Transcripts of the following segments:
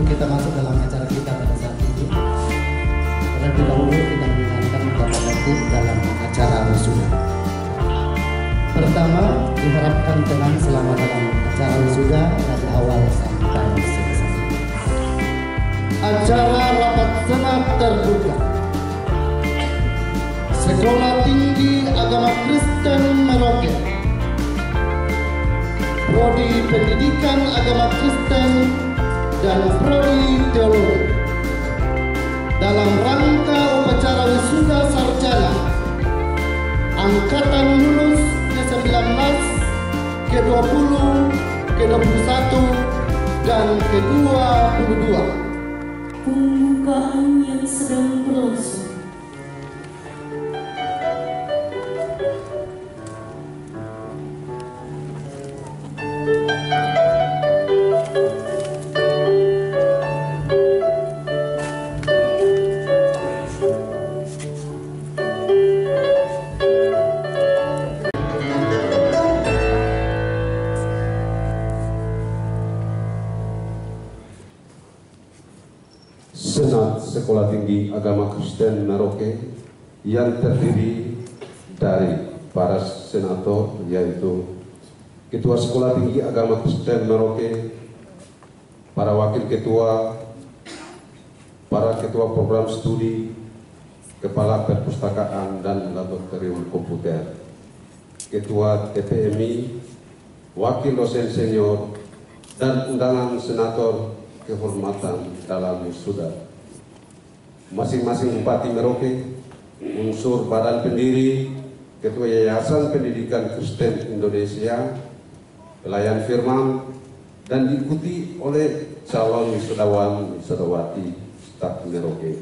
Kita masuk dalam acara kita pada saat ini. Terlebih dahulu kita mendengarkan tata tertib dalam acara wisuda. Pertama, diharapkan tenang selama dalam acara wisuda dari awal sampai selesai. Acara rapat senat terbuka. Sekolah Tinggi Agama Kristen Merauke, Prodi Pendidikan Agama Kristen dan Prodi Teologi dalam rangka upacara wisuda sarjana angkatan lulus ke-19, ke-20, ke-21 dan ke-22. Pembukaan yang sedang berlangsung. Senat Sekolah Tinggi Agama Kristen Merauke yang terdiri dari para senator, yaitu Ketua Sekolah Tinggi Agama Kristen Merauke, para wakil ketua, para ketua program studi, kepala perpustakaan dan laboratorium komputer, ketua TPMI, wakil dosen senior, dan undangan senator kehormatan dalam wisuda. Masing-masing Bupati Merauke, unsur badan pendiri, Ketua Yayasan Pendidikan Kristen Indonesia, pelayan firman, dan diikuti oleh calon wisudawan wisudawati staf Merauke.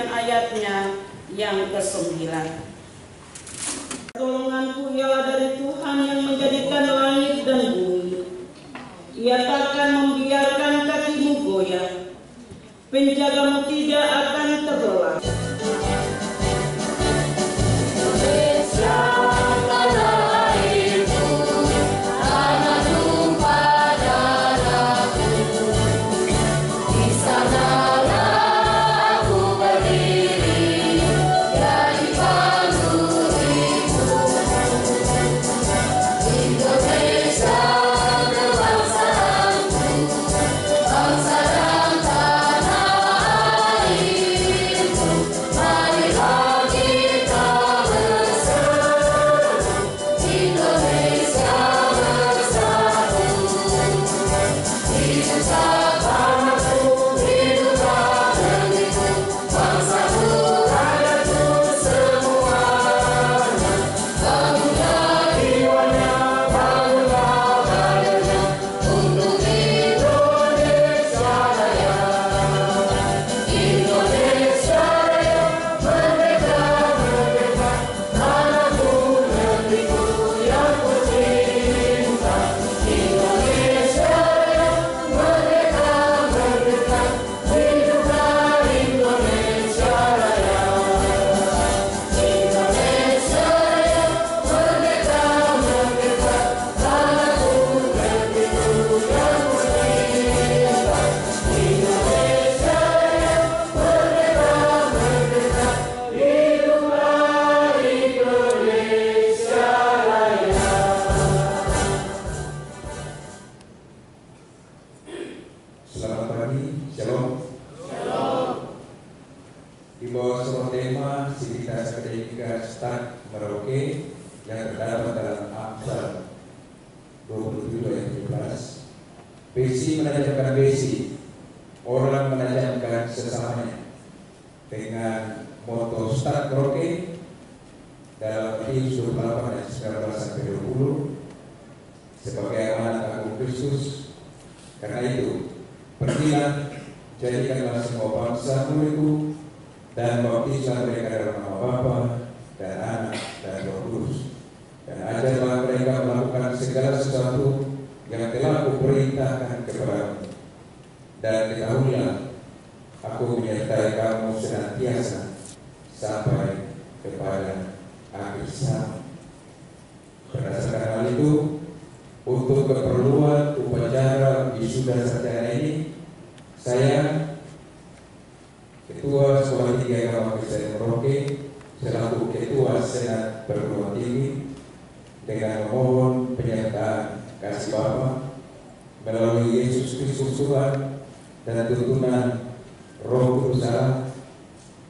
dengan ayatnya yang ke-9. Pertolonganku ialah dari Tuhan yang menjadikan langit dan bumi. Ia takkan membiarkan kakimu goyah, penjagamu tidak akan terbelah. Besi menajamkan besi, orang menajamkan sesamanya. Dengan moto Start Merauke dalam Matius 28 ayat 19-20 sebagai amanat agung Kristus. Karena itu, pergilah, jadikanlah semua bangsa muridku dan baptislah mereka dalam nama Bapa dan Anak dan Roh Kudus, dan ajarlah mereka melakukan segala sesuatu yang telah kuperintahkan kepadamu. Dan ketahuilah, aku menyertai kamu senantiasa sampai kepada akhir zaman. Berdasarkan hal itu, untuk keperluan upacara wisuda sarjana ini, saya, Ketua Sekolah Tinggi Agama Kristen Merauke, selaku Ketua Senat Perguruan Tinggi, dengan memohon penyertaan kasih Bapa melalui Yesus Kristus Tuhan dan tuntunan Roh Kudus Allah,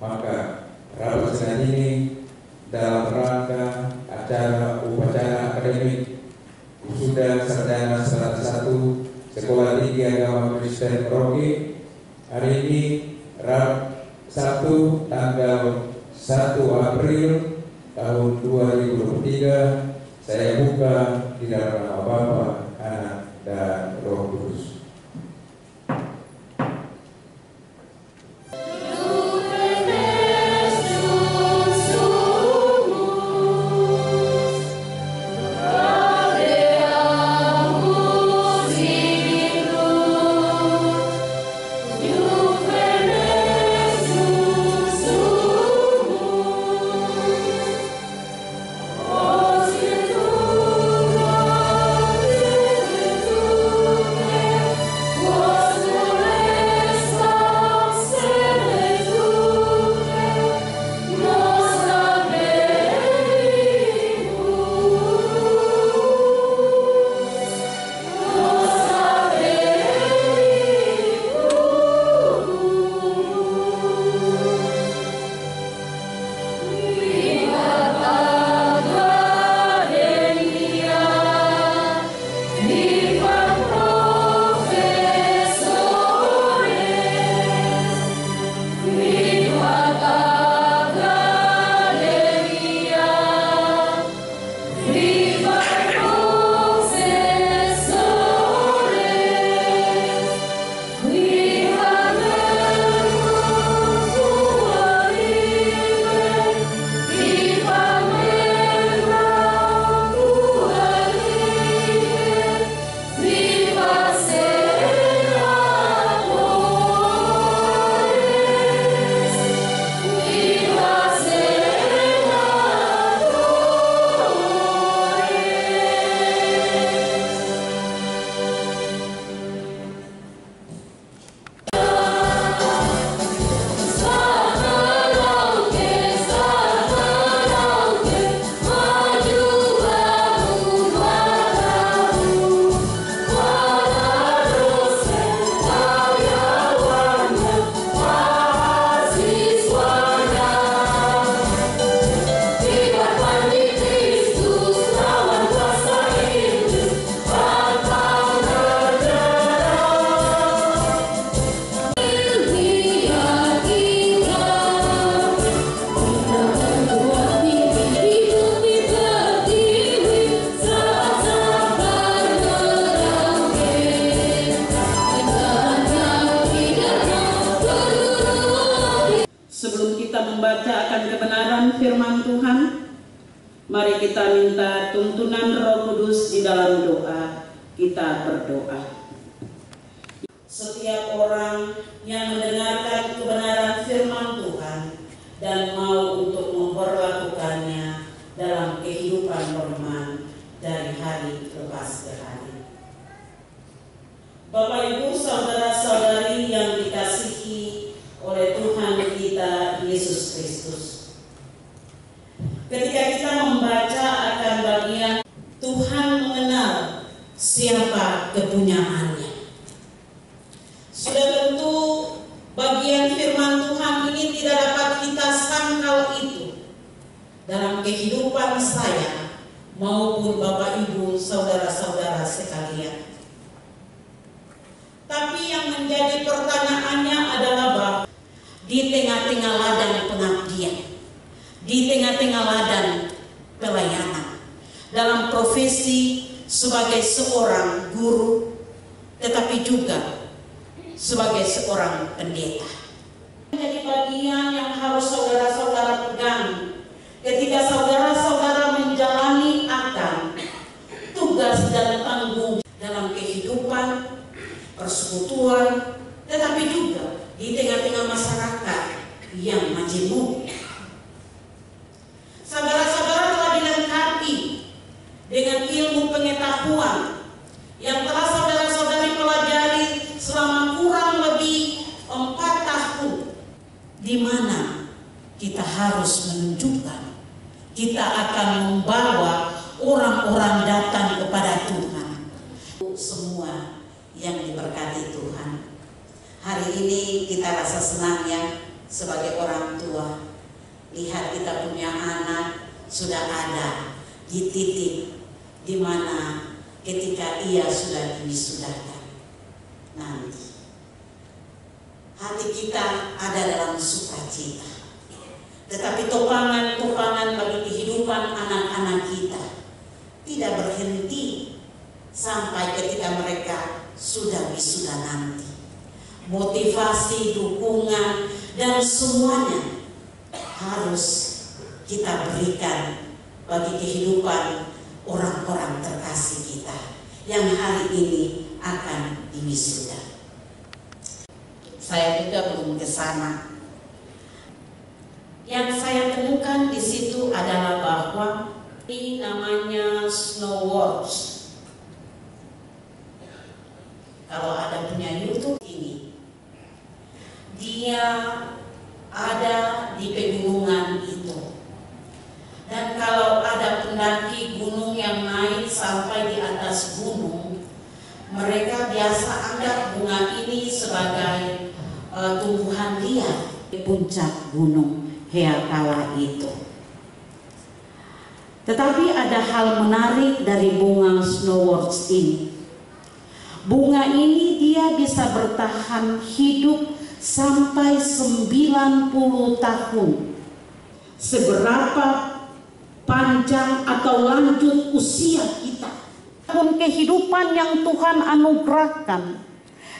maka rapat senat ini dalam rangka acara upacara akademik wisuda sarjana 101 Sekolah Tinggi Agama Kristen Merauke hari ini Sabtu tanggal 1 April tahun 2023. Saya buka di dalam nama Bapa, Anak, dan Roh Kudus. Oh, Sebelum kita membaca akan kebenaran firman Tuhan, mari kita minta tuntunan Roh Kudus di dalam doa. Kita berdoa. Setiap orang yang mendengarkan kebenaran firman Tuhan dan mau untuk memperlakukannya dalam kehidupan beriman dari hari lepas ke hari. Bapak Ibu, saudara-saudari yang dikasihi oleh Tuhan kita Yesus Kristus. Ketika kita membaca akan bagian Tuhan mengenal siapa kepunyaannya. Sudah tentu bagian firman Tuhan ini tidak dapat kita sangkal itu dalam kehidupan saya maupun Bapak Ibu saudara-saudara sekalian. Tapi yang menjadi pertanyaannya adalah bahwa di tengah-tengah ladang pengabdian, di tengah-tengah ladang pelayanan, dalam profesi sebagai seorang guru, tetapi juga sebagai seorang pendeta. Menjadi bagian yang harus saudara-saudara pegang ketika saudara-saudara menjalani akan tugas dan tanggung dalam kehidupan persekutuan, tetapi juga di tengah-tengah masyarakat yang majemuk. Saudara-saudara telah dilengkapi dengan ilmu pengetahuan yang telah saudara-saudari pelajari selama kurang lebih 4 tahun, di mana kita harus menunjukkan kita akan membawa orang-orang datang kepada Tuhan. Semua yang diberkati Tuhan, hari ini kita rasa senang ya sebagai orang tua. Lihat kita punya anak sudah ada di titik di mana ketika ia sudah diwisudahkan nanti, hati kita ada dalam sukacita. Tetapi topangan-topangan bagi kehidupan anak-anak kita tidak berhenti sampai ketika mereka sudah wisuda nanti. Motivasi, dukungan, dan semuanya harus kita berikan bagi kehidupan orang-orang terkasih kita yang hari ini akan diwisuda. Saya juga belum ke sana. Yang saya temukan di situ adalah bahwa ini namanya Snowworks. Kalau ada punya YouTube ini, dia ada di pegunungan itu. Dan kalau ada pendaki gunung yang naik sampai di atas gunung, mereka biasa anggap bunga ini sebagai tumbuhan liar di puncak gunung Heakawa itu. Tetapi ada hal menarik dari bunga Snowworks ini. Bunga ini dia bisa bertahan hidup sampai 90 tahun. Seberapa panjang atau lanjut usia kita, tahun kehidupan yang Tuhan anugerahkan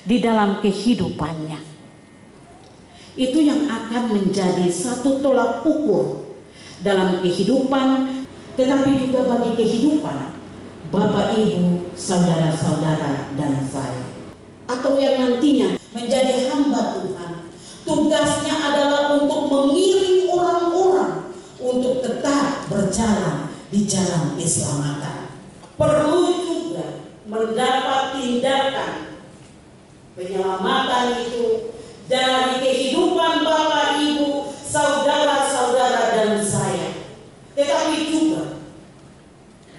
di dalam kehidupannya, itu yang akan menjadi satu tolak ukur dalam kehidupan, tetapi juga bagi kehidupan Bapak, Ibu, saudara-saudara, dan saya, atau yang nantinya menjadi hamba Tuhan. Tugasnya adalah untuk mengiring orang-orang untuk tetap berjalan di jalan keselamatan. Perlu juga mendapat tindakan penyelamatan itu dari kehidupan Bapak, Ibu, saudara-saudara, dan saya, tetapi juga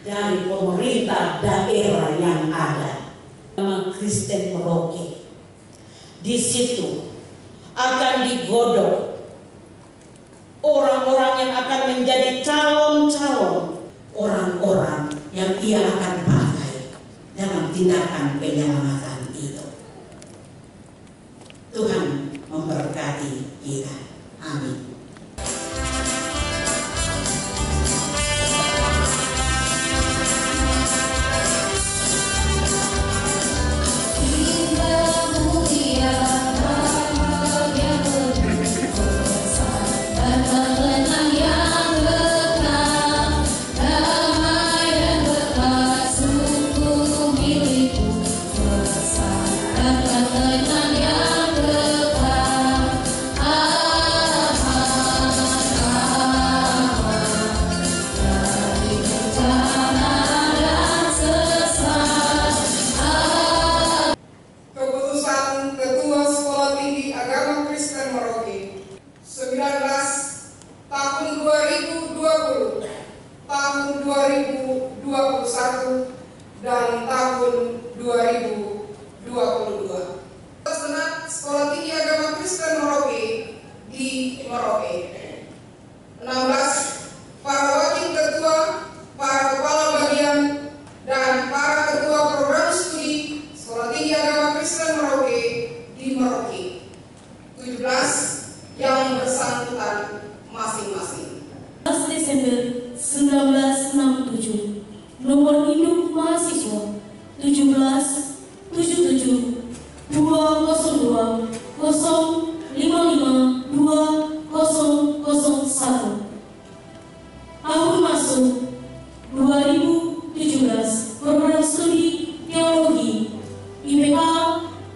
dari pemerintah daerah yang ada. Nama Kristen Merauke, di situ akan digodok orang-orang yang akan menjadi calon-calon orang-orang yang ia akan pakai dalam tindakan penyelamatan itu. Tuhan memberkati kita. Amin. Indah mulia yang berkuasa. Keputusan Ketua Sekolah Tinggi Agama Kristen Merauke 19 tahun 2020, tahun 2021, dan tahun 2022. Senat Sekolah Tinggi Agama Kristen Merauke di Merauke. 16 para wakil ketua, para kepala bagian, dan para ketua program studi Sekolah Tinggi Agama Kristen Merauke di Merauke. 17 yang bersangkutan masing-masing. 11 Desember 1967, nomor induk mahasiswa 1777 202 055 2001. Tahun masuk 2017, program studi teologi IPK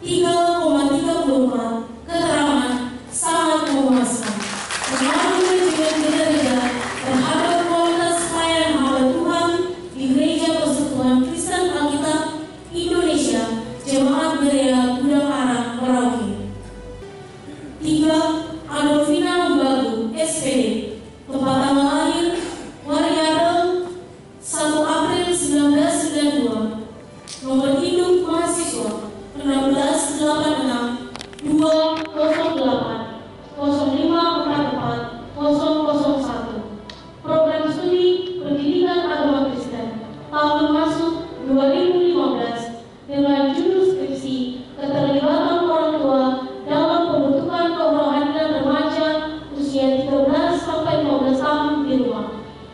3,34, keterangan sangat memuaskan. Melalui manajemen gereja terhadap kualitas pelayanan hamba Tuhan di Gereja Persekutuan Kristen Alkitab Indonesia, Jemaat Gereja Gudang Arang, Merauke. 3. Adolfina Bagu, SPD, tempat tanggal lahir Wariado 1 April 1992, nomor induk mahasiswa 1686 208 0544 001. Program studi Pendidikan Agama Kristen tahun masuk 2015 dengan judul skripsi keterlibatan orang tua dalam pembentukan kerohanian remaja usia 13 sampai 15 tahun di rumah.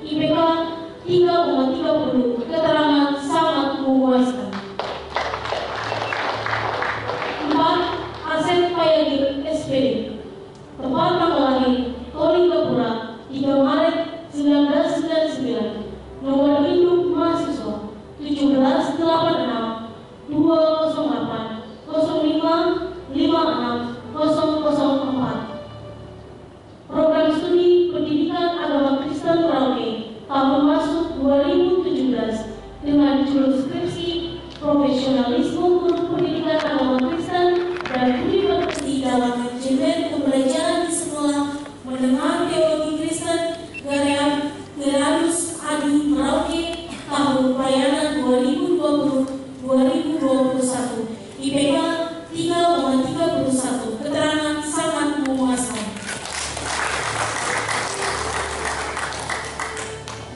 IPK 3,30, keterangan sangat memuaskan. 4. Asep Payagir, SPD, tempat tanggal lahir Toli Gapura 3 Maret 1999, nomor induk mahasiswa 1786 208 05 56 004. Program studi Pendidikan Agama Kristen Merauke tahun masuk 2017 dengan judul skripsi Profesionalisme Guru Pendidikan Agama Kristen dan Budi Pekerti dalam manajemen pembelajaran di sekolah menengah teologi Kristen Gerardus Adi Merauke tahun pelayanan 2020-2021. IPK 3,31, keterangan sangat memuaskan.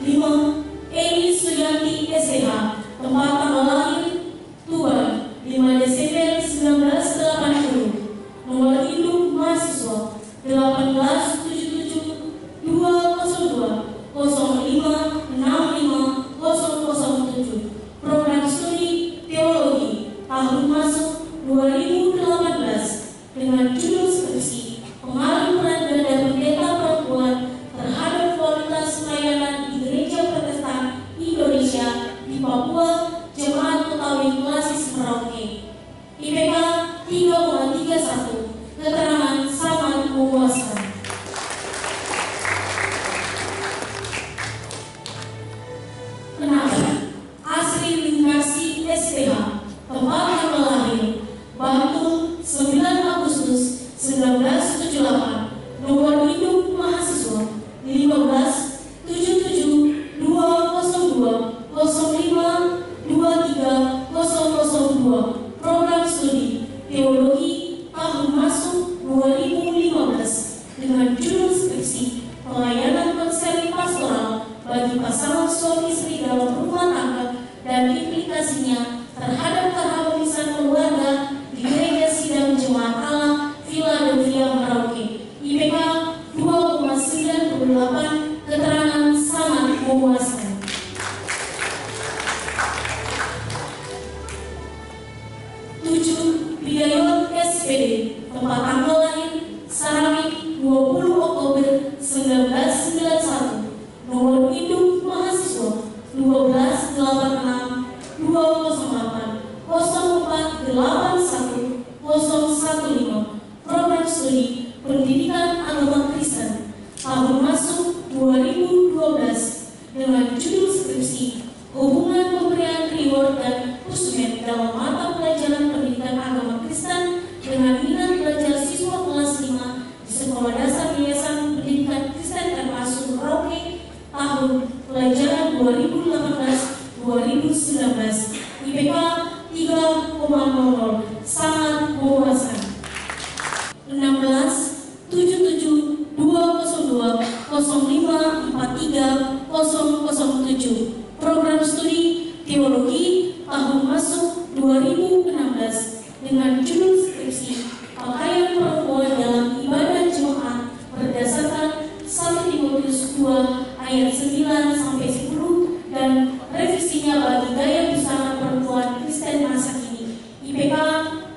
5. Eni Suyanti, SH, tempat tanggal lahir Tuban 5 Desember 1980, nomor induk mahasiswa 1877 202 05 65 007. Program studi teologi tahun masuk 2018 dengan judul skripsi Pengaruh peran ganda pendeta perempuan terhadap kualitas pelayanan di Gereja Protestan Indonesia di Papua, Jemaat Betawi Klasis Merauke. IPK 3,31, keterangan sangat memuaskan. 6. Asri Lingasi, SPH, tempat tanggal lahir Bantul 9 Agustus 1978, nomor induk mahasiswa 15 77 202 05 23 002. Program studi teologi tahun masuk 2015 dengan judul skripsi Pelayanan konseling pastoral bagi pasangan suami istri dalam rumah tangga dan implikasinya terhadap keharmonisan keluarga di Gereja Sidang Jemaat Allah Philadelphia Merauke. IPK 2,98, keterangan sangat memuaskan. 7. Bidayot, SPD, tempat tanggal lahir Sarawik 20 Oktober tahun pelajaran 2018-2019. IPK 3,00, sangat memuaskan. 16-77-202-0543-007. Program studi teologi tahun masuk 2016 dengan judul skripsi pakaian perempuan dalam ibadah jemaat berdasarkan 1 Timotius 2 ayat 9-10 dan revisinya bagi gaya busana perempuan Kristen masa kini. IPK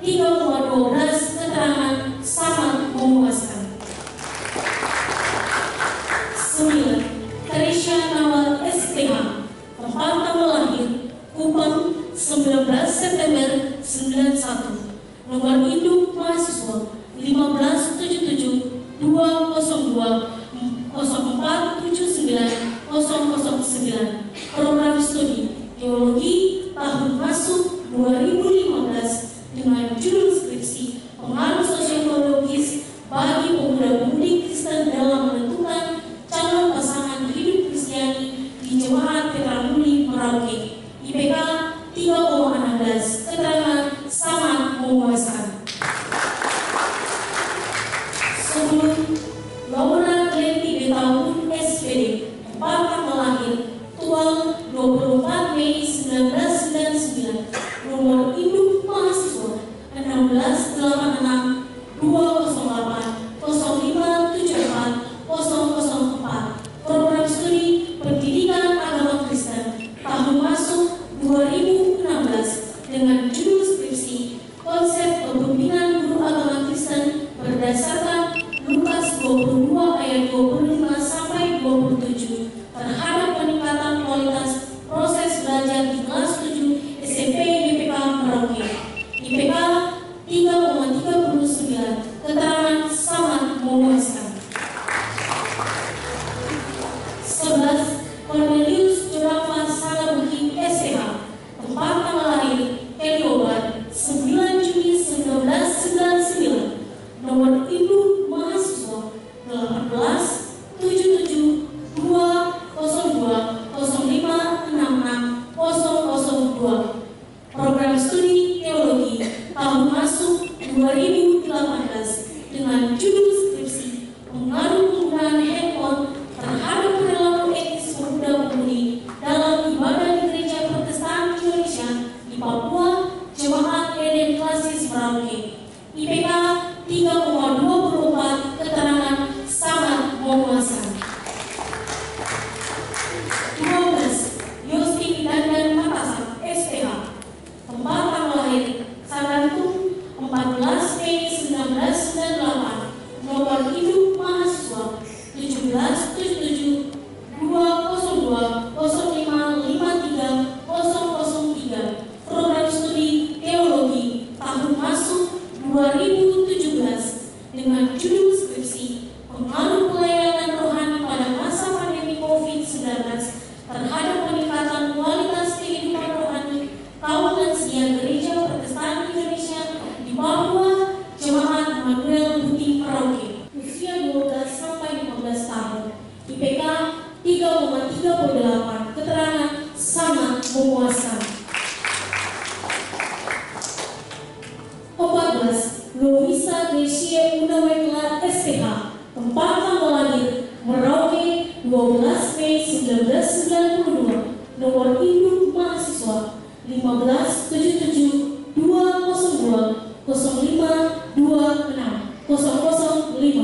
3,12, keterangan sangat memuaskan. 9. Teresia Nawal SPH, tempat tanggal lahir Kupang 19 September 91. Nomor induk mahasiswa 1577-202-0479-009. Program studi teologi tahun masuk 2015 dengan judul skripsi pengaruh sosiologis bagi pemuda-pemudi Kristen dalam menentukan calon pasangan hidup Kristiani di Jemaat Petra Muli Merauke. IPK 3,16, keterangan sangat memuaskan. 10. Laura Lenti Betaun SPD, tempat tanggal lahir Tual 24 Mei 1999. Nomor induk mahasiswa 1686-208-0574-004. Program studi pendidikan agama Kristen tahun masuk 2016 dengan judul skripsi konsep kepemimpinan guru agama Kristen berdasarkan Lukas 22 ayat 25-27 terhadap peningkatan kualitas proses belajar di kelas 7 SMP YPK Merauke. IPK 3,39, keterangan sangat memuaskan. 11. Cornelius Jurafa Salabuhi SPH, tempat tanggal lahir Kelioban 9 Juni 1999. Nomor induk mahasiswa 18-77-202-0566-002. Program studi teologi tahun masuk 2018 dengan judul skripsi pengaruh penggunaan handphone terhadap perilaku etis pemuda-pemudi dalam ibadah di Gereja Protestan Indonesia di Papua, Jemaat Eden Klasis Merauke. IPK 3,24, keterangan sangat memuaskan. 12. Yosti Dandan Matasan SPH, tempat tanggal lahir Sarantung 14 Mei 1998. Nomor induk mahasiswa 17-202-0553-003. Program studi teologi tahun masuk 2017 dengan judul skripsi pengaruh pelayanan rohani pada masa pandemi COVID-19 terhadap peningkatan kualitas kehidupan rohani kaum lansia Gereja Protestan Indonesia di Papua, Jemaat Manuel Putih Merauke, usia 12-15 tahun. IPK 3,38, keterangan sangat memuaskan. 14. Lovisa Gracia Unawekla SPH, tempat tanggal lahir Merauke 12 Mei 1992. Nomor induk mahasiswa 15-77-202-0526-005.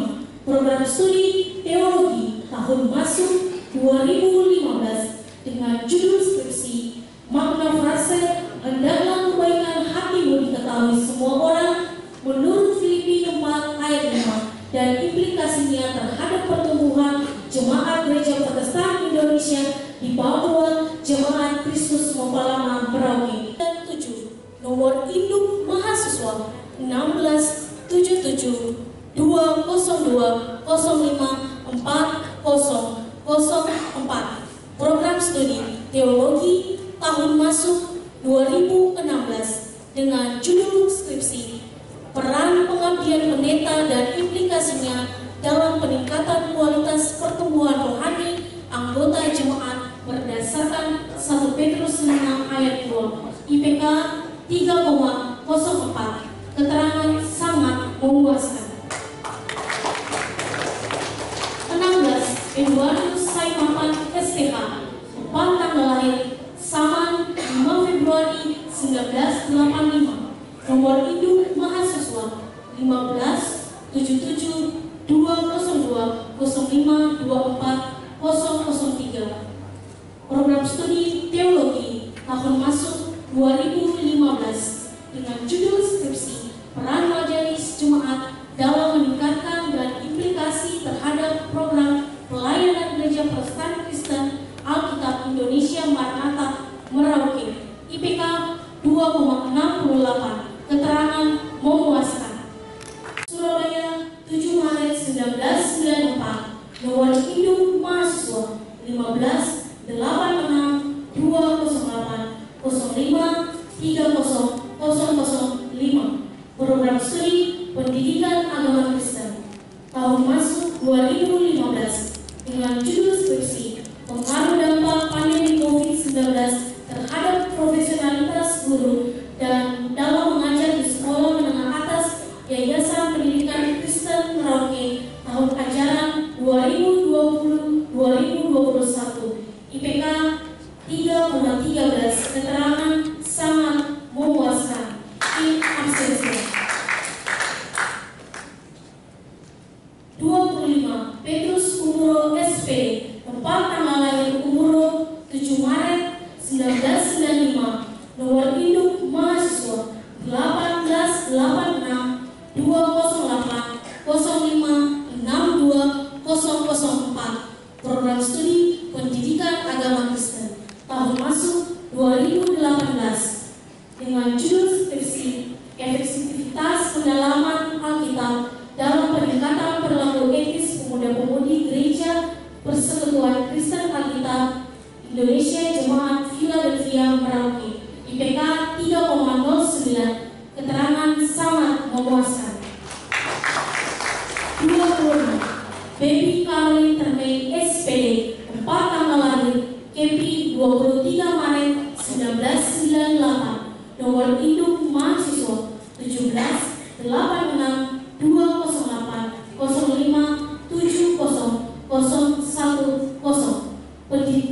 Program studi teologi tahun masuk 2015 dengan judul skripsi makna frase hendaklah kebaikan hatimu diketahui semua orang menurut Filipi 4 ayat 5 dan implikasinya terhadap pertumbuhan Jemaat Gereja Protestan Indonesia di Papua, Jemaat Kristus Mempalama Merauke. 7. Nomor induk mahasiswa 16-77-202-054004. Program studi teologi tahun masuk 2015 Eduardus Saimapan STH, 4 tanggal lahir, Saman 5 Februari 1985, nomor induk mahasiswa 15-77-202-05-24-003. Program studi teologi tahun masuk 2015 dengan judul skripsi Peran Majelis Jemaat dalam meningkatkan dan implikasi terhadap program pelayanan Gereja Protestan Kristen Alkitab Indonesia Maranatha Merauke, IPK 2,68, keterangan memuaskan. Surabaya 7 Maret 1994, nomor induk mahasiswa 15-86-208-05-30-005. Program studi Pendidikan Agama Kristen tahun masuk 2015 dengan judul skripsi Pengaruh dampak pandemi COVID-19 terhadap profesionalitas guru dan dalam mengajar di sekolah menengah atas Yayasan Pendidikan Kristen Merauke tahun ajaran 2020-2021, IPK 3,13, keterangan sangat memuaskan. In absentia. 25. Petrus Umuro SPD, 4 tanggal lahir, Umuro 7 Maret 1995, nomor induk mahasiswa 18-86-208-05-62-004. Program studi Pendidikan Agama Kristen tahun masuk 2018 dengan judul skripsi Efektivitas Pendalaman Alkitab dalam peningkatan perilaku etis pemuda-pemudi Gereja Persekutuan Kristen Alkitab Indonesia Jemaat Philadelphia Merauke, IPK 3,09, keterangan sangat memuaskan. 26. Baby Caroline Termei SPD, 4 tanggal lahir, KP 23 Maret 1998, nomor induk mahasiswa 17-18-208-05-70-010.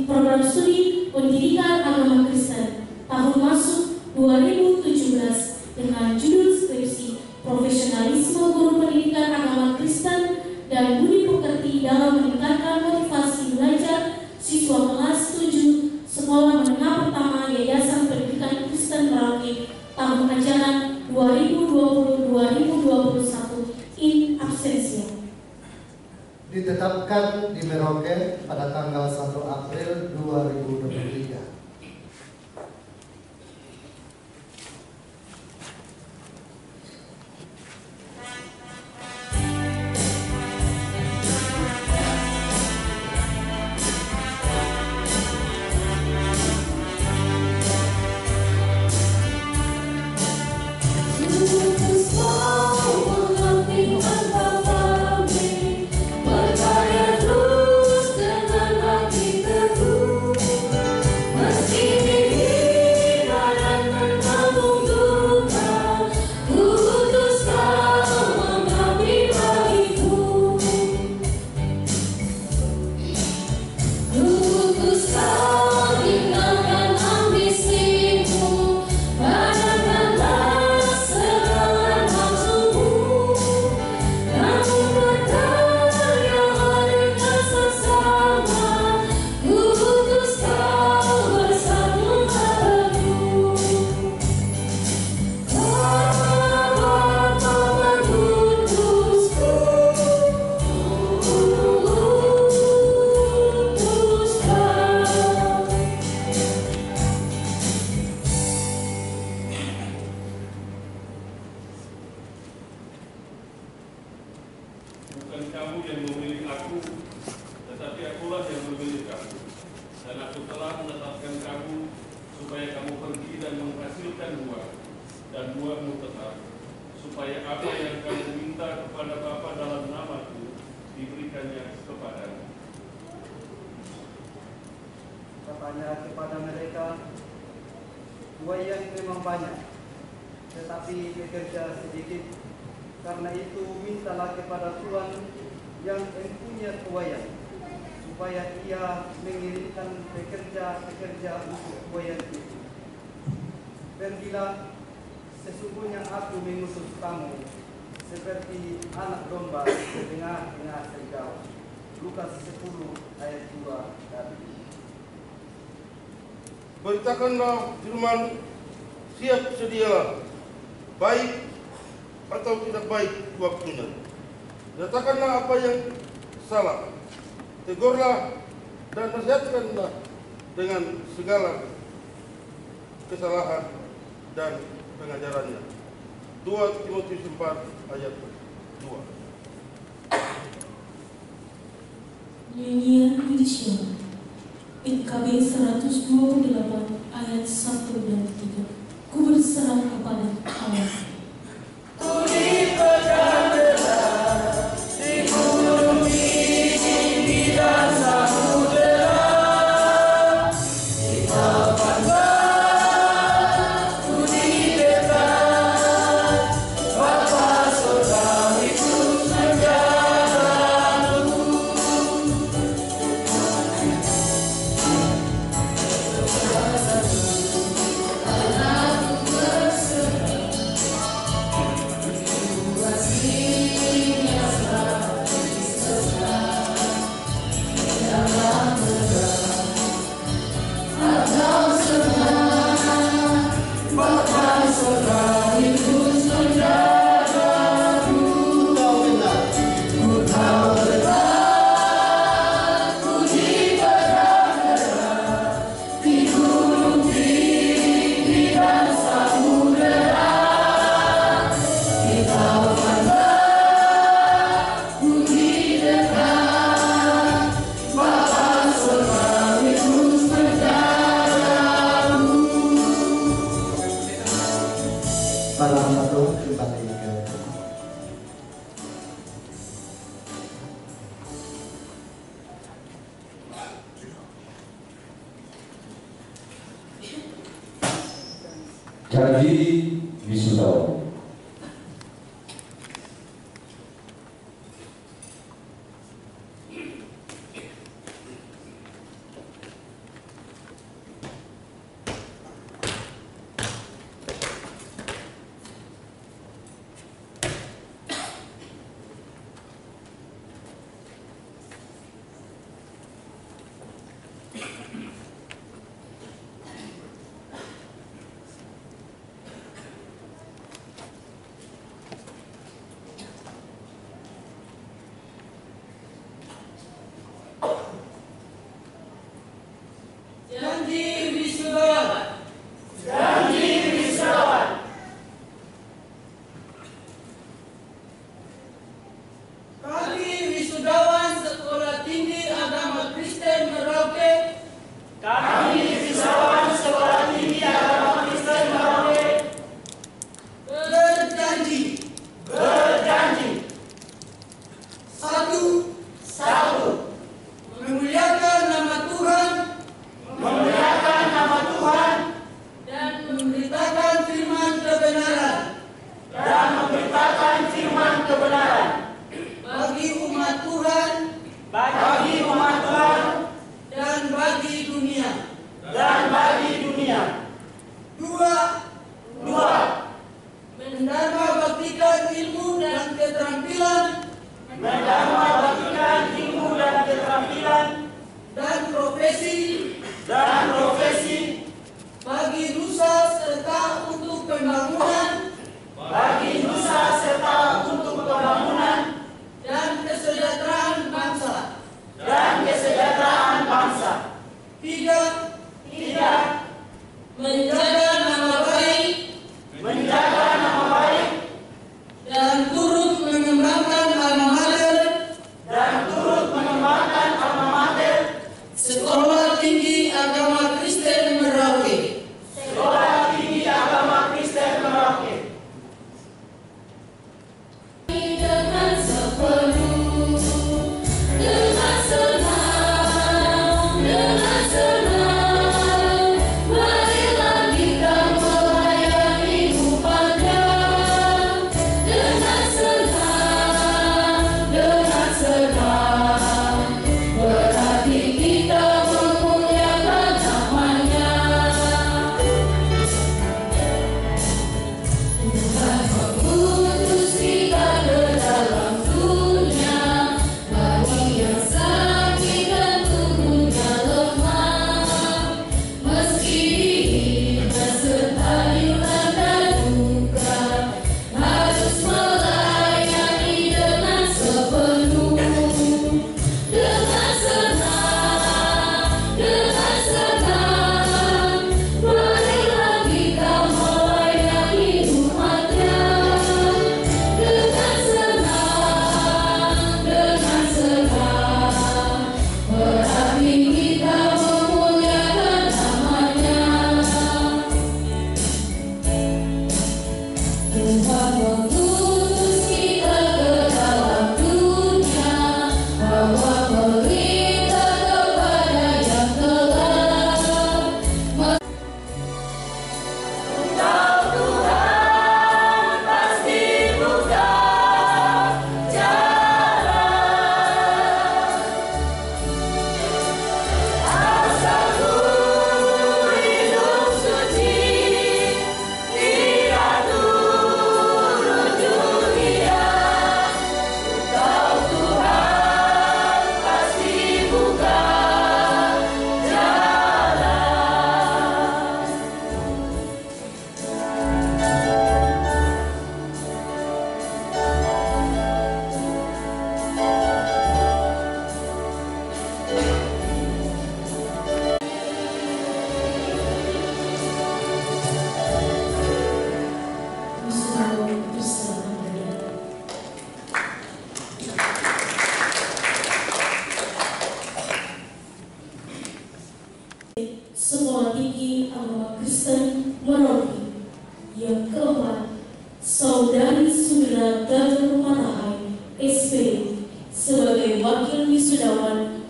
Program studi Pendidikan Agama Kristen tahun masuk 2017 dengan judul skripsi Profesionalisme Guru Pendidikan Agama Kristen dan Budi Pekerti dalam meningkatkan motivasi belajar siswa kelas 7 Sekolah Menengah Pertama Yayasan Pendidikan Kristen Merauke tahun ajaran 2020-2021, in absentia. Ditetapkan di Merauke pada tanggal 1 April 2023. Berkarya terus dengan hati teguh. buahmu tetap, supaya apa yang kamu minta kepada Bapa dalam namaku diberikannya kepadamu. Katanya kepada mereka, buaya memang banyak, tetapi pekerja sedikit. Karena itu mintalah kepada Tuhan yang mempunyai buaya, supaya ia mengirimkan pekerja-pekerja untuk buaya itu. Pergilah, sesungguhnya aku mengutus kamu seperti anak domba di tengah-tengah serigala. Lukas 10 ayat 2 dan 3. Beritakanlah firman, siap sedialah, baik atau tidak baik waktunya. Nyatakanlah apa yang salah, tegurlah dan nasihatkanlah dengan segala kesalahan dan pengajarannya. 2 Timotius 4 ayat 2. Nyanyian Puji Syukur PKB 128 ayat 1 dan 3. Ku berserah kepada Allah. Janji wisuda.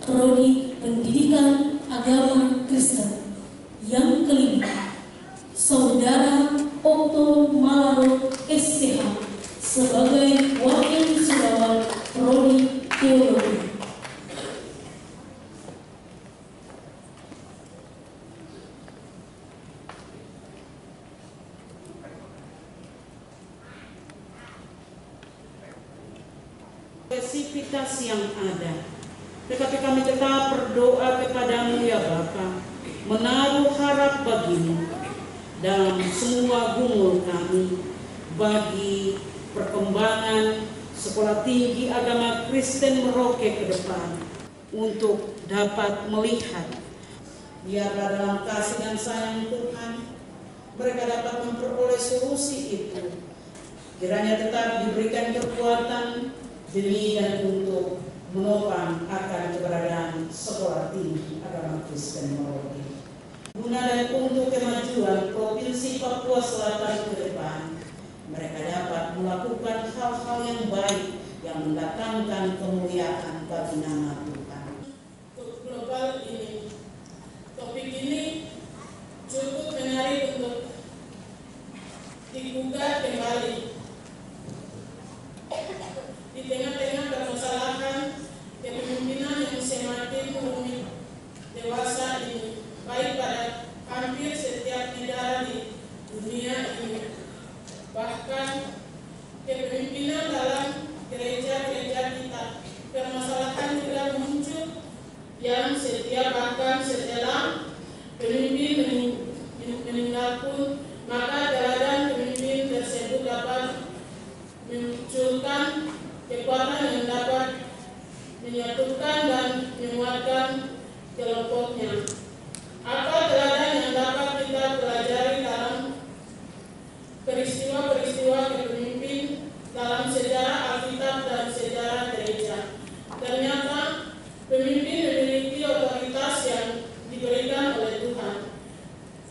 Prodi Pendidikan Agama Kristen. Yang kelima, Saudara Okto Malaro STH sebagai Wakil Wisudawan Prodi Teologi. Spesifitas yang ada, tetapi kami tetap berdoa kepadamu ya Bapa, menaruh harap bagimu dalam semua gumul kami bagi perkembangan Sekolah Tinggi Agama Kristen Merauke ke depan, untuk dapat melihat, biarlah dalam kasih dan sayang Tuhan mereka dapat memperoleh solusi itu, kiranya tetap diberikan kekuatan demi dan untuk menopang akan keberadaan Sekolah Tinggi Agama Kristen Merauke, guna dan untuk kemajuan Provinsi Papua Selatan ke depan. Mereka dapat melakukan hal-hal yang baik yang mendatangkan kemuliaan bagi nama Tuhan. Untuk global ini, topik ini cukup menarik untuk digugah kembali. Di tengah-tengah permasalahan kepemimpinan yang semakin rumit dewasa ini, baik pada hampir setiap negara di dunia ini, bahkan kepemimpinan dalam gereja-gereja kita, permasalahan juga muncul yang setiap bahkan setelah pemimpin meninggal pun, maka teladan pemimpin tersebut dapat memunculkan kekuatan yang dapat menyatukan dan menguatkan kelompoknya. Apa teladan yang dapat kita pelajari dalam peristiwa-peristiwa kepemimpin dalam sejarah Alkitab dan sejarah gereja? Ternyata pemimpin memiliki otoritas yang diberikan oleh Tuhan,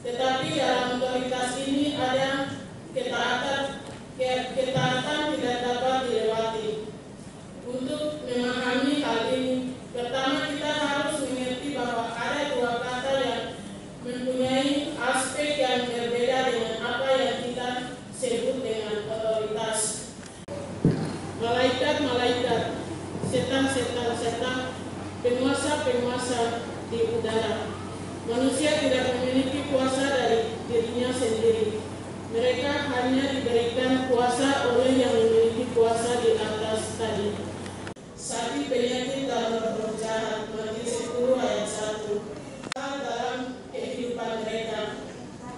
tetapi dalam otoritas ini ada ketaatan tidak dapat dilewati. Untuk memahami hal ini, pertama kita harus mengerti bahwa ada dua kata yang mempunyai aspek yang berbeda dengan apa yang kita sebut dengan otoritas. Malaikat-malaikat, setan-setan, penguasa-penguasa di udara. Manusia tidak memiliki kuasa dari dirinya sendiri. Mereka hanya diberikan kuasa oleh yang memiliki kuasa di atas tadi. Sakit penyakit dalam roh jahat, Matius 10 ayat 1. Dalam kehidupan mereka,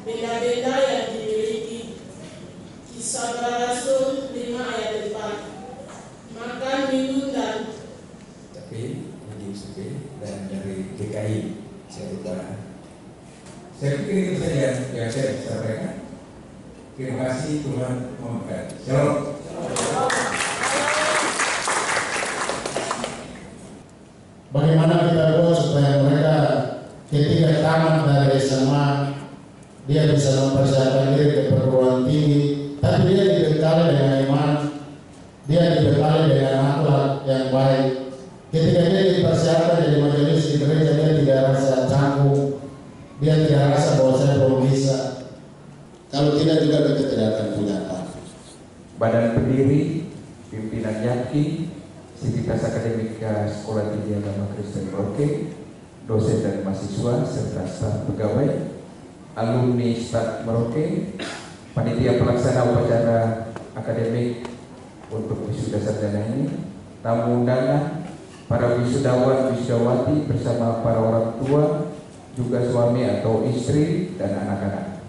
benda-benda yang dimiliki. Kisah Para Rasul 5 ayat 4. Makan, minum, dan dan dari DKI saya pikir itu saja yang saya sampaikan. Terima kasih, Tuhan memberkati. Shalom. Bagaimana kita buat supaya mereka ketika tamat dari SMA dia bisa mempersiapkan diri ke perguruan tinggi, tapi dia dibekali dengan iman, dia dibekali dengan akhlak yang baik. Ketika dia dipersiapkan jadi majelis di gereja, dia tidak rasa canggung, dia tidak rasa bahwa saya belum bisa. Kalau tidak juga kita tidak akan punya apa. Badan pendiri, pimpinan YAKI, Sivitas Akademika Sekolah Tinggi Agama Kristen Merauke, dosen dan mahasiswa serta staf pegawai, alumni staf Merauke, panitia pelaksana upacara akademik untuk wisuda sarjana ini, tamu undangan, para wisudawan wisudawati bersama para orang tua, juga suami atau istri dan anak-anak.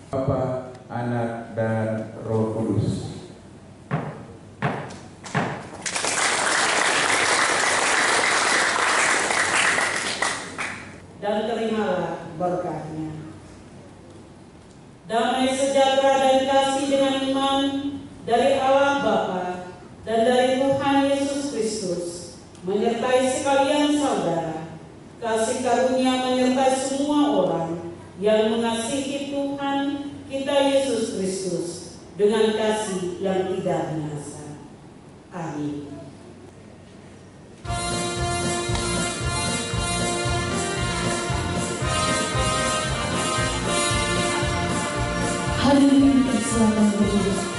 Bapa, Anak, dan Roh Kudus. Dan terimalah berkatnya. Damai sejahtera dan kasih dengan iman dari Allah Bapa dan dari Tuhan Yesus Kristus menyertai sekalian saudara. Kasih karunia menyertai semua orang yang mengasihi Tuhan kita Yesus Kristus dengan kasih yang tidak binasa. Amin. Silakan berdiri.